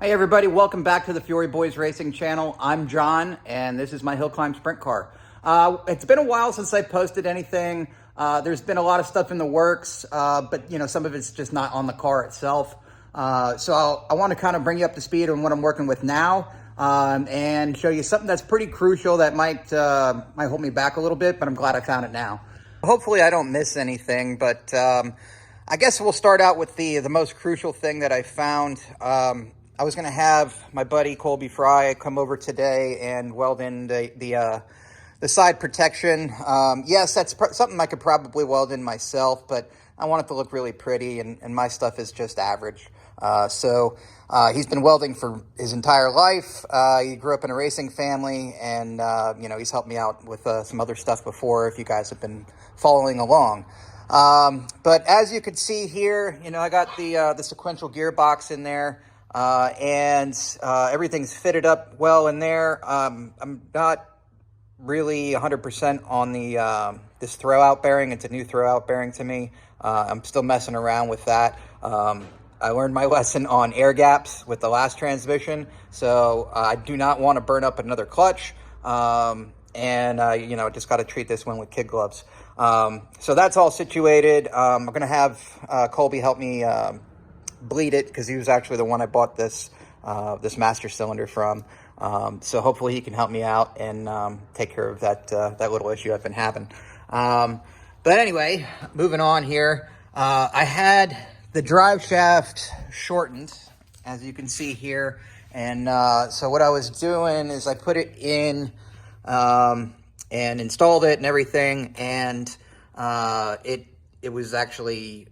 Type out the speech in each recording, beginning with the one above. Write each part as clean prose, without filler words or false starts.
Hey everybody, welcome back to the Fury Boys Racing channel. I'm John, and this is my hill climb sprint car. It's been a while since I posted anything. There's been a lot of stuff in the works, but some of it's just not on the car itself. So I want to kind of bring you up to speed on what I'm working with now, and show you something that's pretty crucial that might hold me back a little bit, but I'm glad I found it now. Hopefully I don't miss anything, but I guess we'll start out with the most crucial thing that I found. I was going to have my buddy Colby Fry come over today and weld in the side protection. Yes, that's something I could probably weld in myself, but I want it to look really pretty, and my stuff is just average. So he's been welding for his entire life. He grew up in a racing family, and he's helped me out with some other stuff before, if you guys have been following along. But as you can see here, I got the sequential gearbox in there. And everything's fitted up well in there. I'm not really 100% on the this throw-out bearing. It's a new throw-out bearing to me. I'm still messing around with that. I learned my lesson on air gaps with the last transmission, so I do not want to burn up another clutch. Just got to treat this one with kid gloves. So that's all situated. I'm going to have Colby help me bleed it, because he was actually the one I bought this master cylinder from. So hopefully he can help me out and take care of that little issue I've been having. But anyway, moving on here, I had the drive shaft shortened, as you can see here, and so what I was doing is I put it in and installed it and everything, and it was actually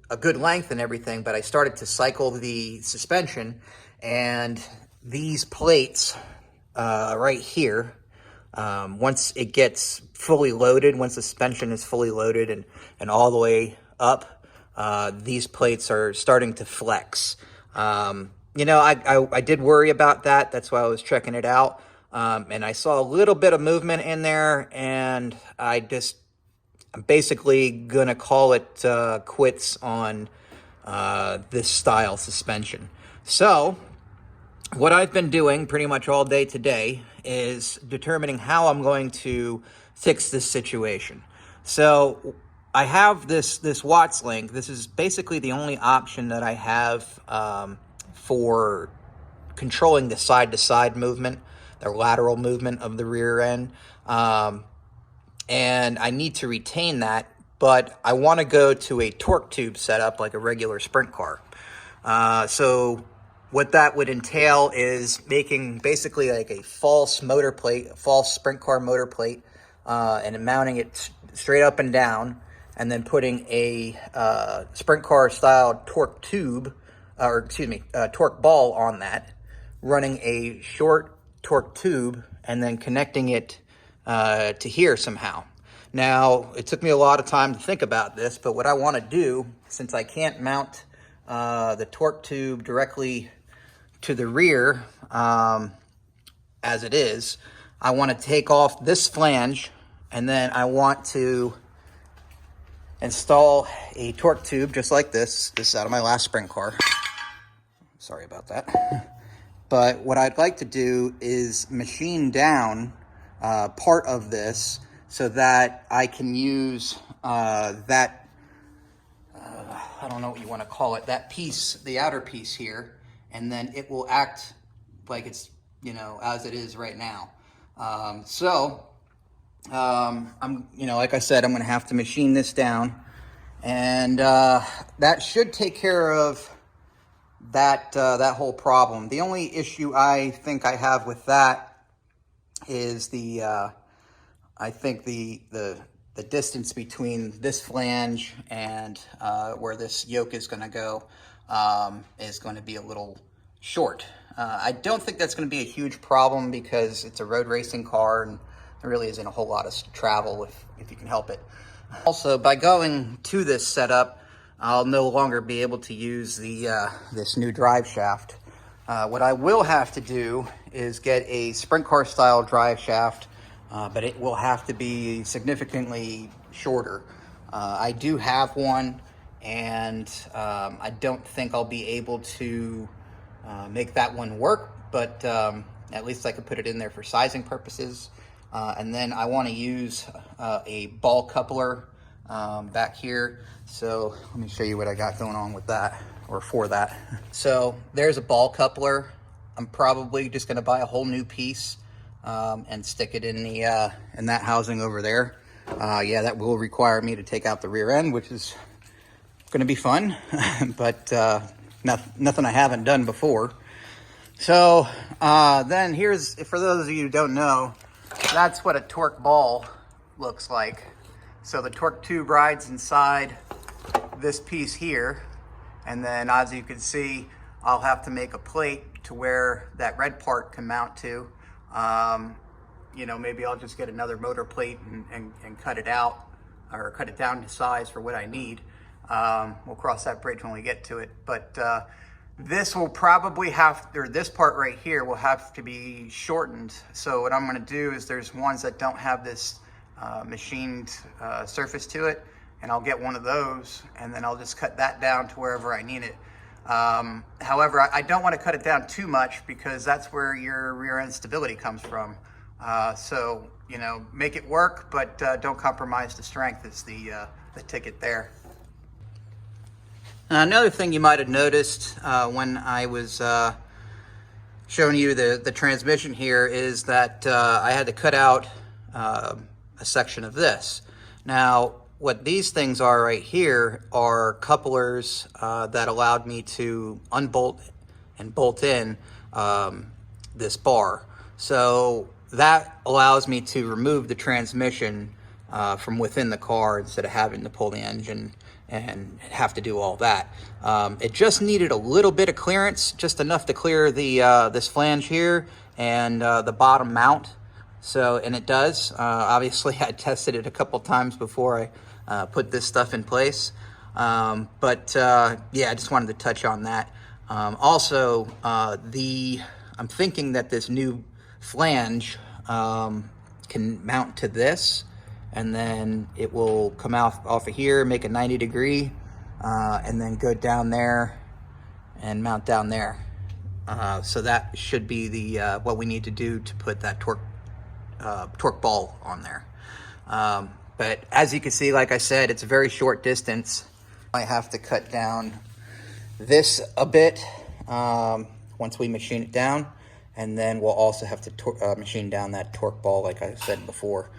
a good length and everything, but I started to cycle the suspension, and these plates right here, once it gets fully loaded, once the suspension is fully loaded and all the way up, these plates are starting to flex. I did worry about that. That's why I was checking it out. And I saw a little bit of movement in there, and I'm basically going to call it quits on this style suspension. So what I've been doing pretty much all day today is determining how I'm going to fix this situation. So I have this Watts link. This is basically the only option that I have for controlling the side-to-side movement, the lateral movement of the rear end. And I need to retain that, but I want to go to a torque tube setup like a regular sprint car. So what that would entail is making basically like a false motor plate, a false sprint car motor plate, and mounting it straight up and down, and then putting a sprint car style torque tube, torque ball on that, running a short torque tube, and then connecting it to here somehow. Now, it took me a lot of time to think about this, but what I want to do, since I can't mount the torque tube directly to the rear as it is, I want to take off this flange, and then I want to install a torque tube just like this. This is out of my last sprint car. Sorry about that. But what I'd like to do is machine down part of this so that I can use that, I don't know what you want to call it, that piece, the outer piece here, and then it will act like it's, as it is right now. I'm, like I said, I'm going to have to machine this down, and that should take care of that whole problem. The only issue I think I have with that is I think the distance between this flange and where this yoke is going to go is going to be a little short. I don't think that's going to be a huge problem because it's a road racing car and there really isn't a whole lot of travel if you can help it. Also, by going to this setup, I'll no longer be able to use this new drive shaft. What I will have to do is get a sprint car style drive shaft, but it will have to be significantly shorter. I do have one, and I don't think I'll be able to make that one work, but at least I could put it in there for sizing purposes. And then I want to use a ball coupler back here. So let me show you what I got going on with that, or for that. So there's a ball coupler. I'm probably just going to buy a whole new piece and stick it in the in that housing over there. Yeah, that will require me to take out the rear end, which is going to be fun, but nothing I haven't done before. So then here's, for those of you who don't know, that's what a torque ball looks like. So the torque tube rides inside this piece here, and then as you can see, I'll have to make a plate to where that red part can mount to. You know, maybe I'll just get another motor plate and cut it out, or cut it down to size for what I need. We'll cross that bridge when we get to it. But this will probably have, or this part right here will have to be shortened. So what I'm going to do is, there's ones that don't have this machined surface to it, and I'll get one of those, and then I'll just cut that down to wherever I need it. However, I don't want to cut it down too much, because that's where your rear end stability comes from. So, you know, make it work, but don't compromise the strength is the ticket there. Another thing you might have noticed when I was showing you the transmission here is that I had to cut out a section of this. Now, what these things are right here are couplers that allowed me to unbolt and bolt in this bar. So that allows me to remove the transmission from within the car instead of having to pull the engine and have to do all that. It just needed a little bit of clearance, just enough to clear the this flange here and the bottom mount. So, and it does. Obviously, I tested it a couple times before I put this stuff in place. Yeah, I just wanted to touch on that. Also, I'm thinking that this new flange can mount to this, and then it will come off of here, make a 90-degree, and then go down there and mount down there. So that should be the what we need to do to put that torque ball on there. But as you can see, like I said, it's a very short distance. I have to cut down this a bit once we machine it down, and then we'll also have to machine down that torque ball, like I said before.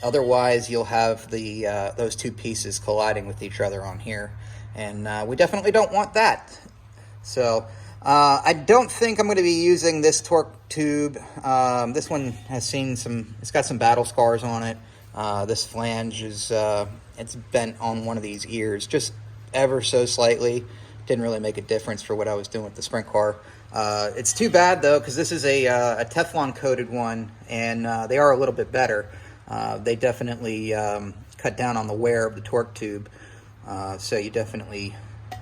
Otherwise, you'll have those two pieces colliding with each other on here, and we definitely don't want that. So I don't think I'm going to be using this torque tube. This one has seen it's got some battle scars on it. This flange is it's bent on one of these ears, just ever so slightly. Didn't really make a difference for what I was doing with the sprint car. It's too bad though, because this is a Teflon coated one, and they are a little bit better. They definitely cut down on the wear of the torque tube, so you definitely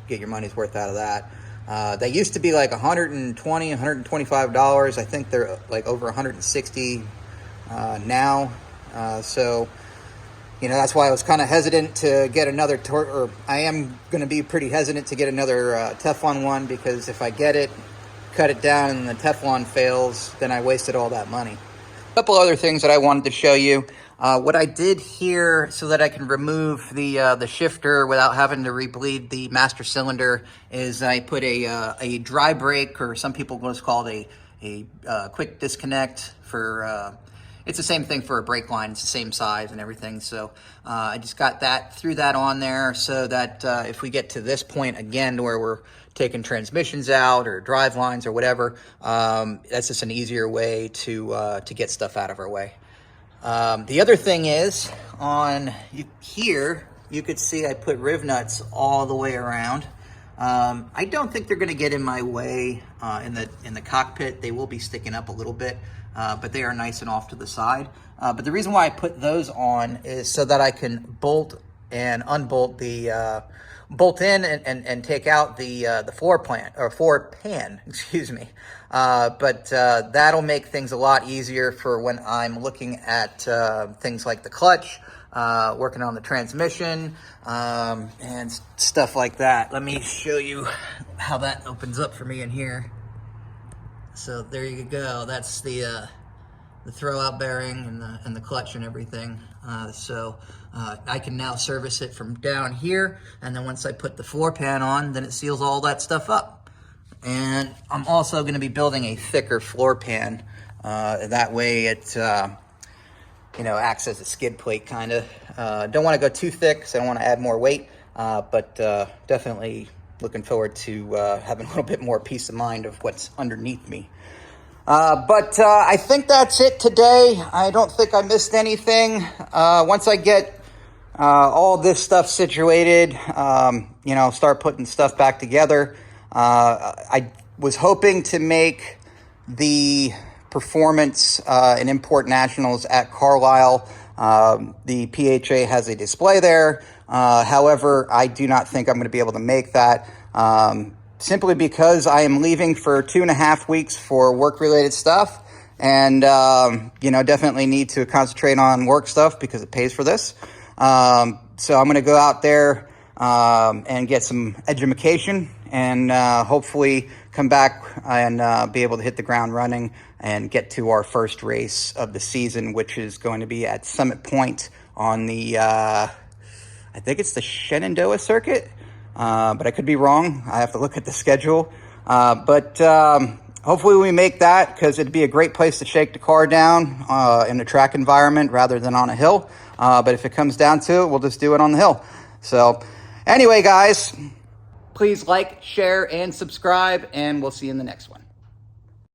get your money's worth out of that. They used to be like $120, $125. I think they're like over $160 now. So, you know, that's why I was kind of hesitant to get another torque, or I am going to be pretty hesitant to get another Teflon one, because if I get it, cut it down, and the Teflon fails, then I wasted all that money. A couple other things that I wanted to show you. What I did here, so that I can remove the shifter without having to rebleed the master cylinder, is I put a dry brake, or some people just call it a quick disconnect for. It's the same thing for a brake line. It's the same size and everything. So I just threw that on there, so that if we get to this point again, to where we're taking transmissions out or drive lines or whatever, that's just an easier way to get stuff out of our way. The other thing is, on here, you could see I put riv nuts all the way around. I don't think they're going to get in my way in the cockpit. They will be sticking up a little bit, but they are nice and off to the side. But the reason why I put those on is so that I can bolt and unbolt bolt in and take out the floor pan, excuse me. But that'll make things a lot easier for when I'm looking at things like the clutch, working on the transmission, and stuff like that. Let me show you how that opens up for me in here. So there you go. That's the throwout bearing and the clutch and everything. I can now service it from down here, and then once I put the floor pan on, then it seals all that stuff up. And I'm also going to be building a thicker floor pan. That way it acts as a skid plate kind of. Don't want to go too thick, so I don't want to add more weight, but definitely looking forward to having a little bit more peace of mind of what's underneath me. But I think that's it today. I don't think I missed anything. Once I get all this stuff situated, start putting stuff back together. I was hoping to make the performance and import nationals at Carlisle. The PHA has a display there. However, I do not think I'm going to be able to make that. Simply because I am leaving for 2.5 weeks for work-related stuff, and definitely need to concentrate on work stuff because it pays for this. So I'm going to go out there and get some education, and hopefully come back and be able to hit the ground running and get to our first race of the season, which is going to be at Summit Point on the I think it's the Shenandoah circuit. But I could be wrong. I have to look at the schedule. But hopefully we make that, because it'd be a great place to shake the car down in a track environment rather than on a hill. But if it comes down to it, we'll just do it on the hill. So anyway, guys, please like, share, and subscribe, and we'll see you in the next one.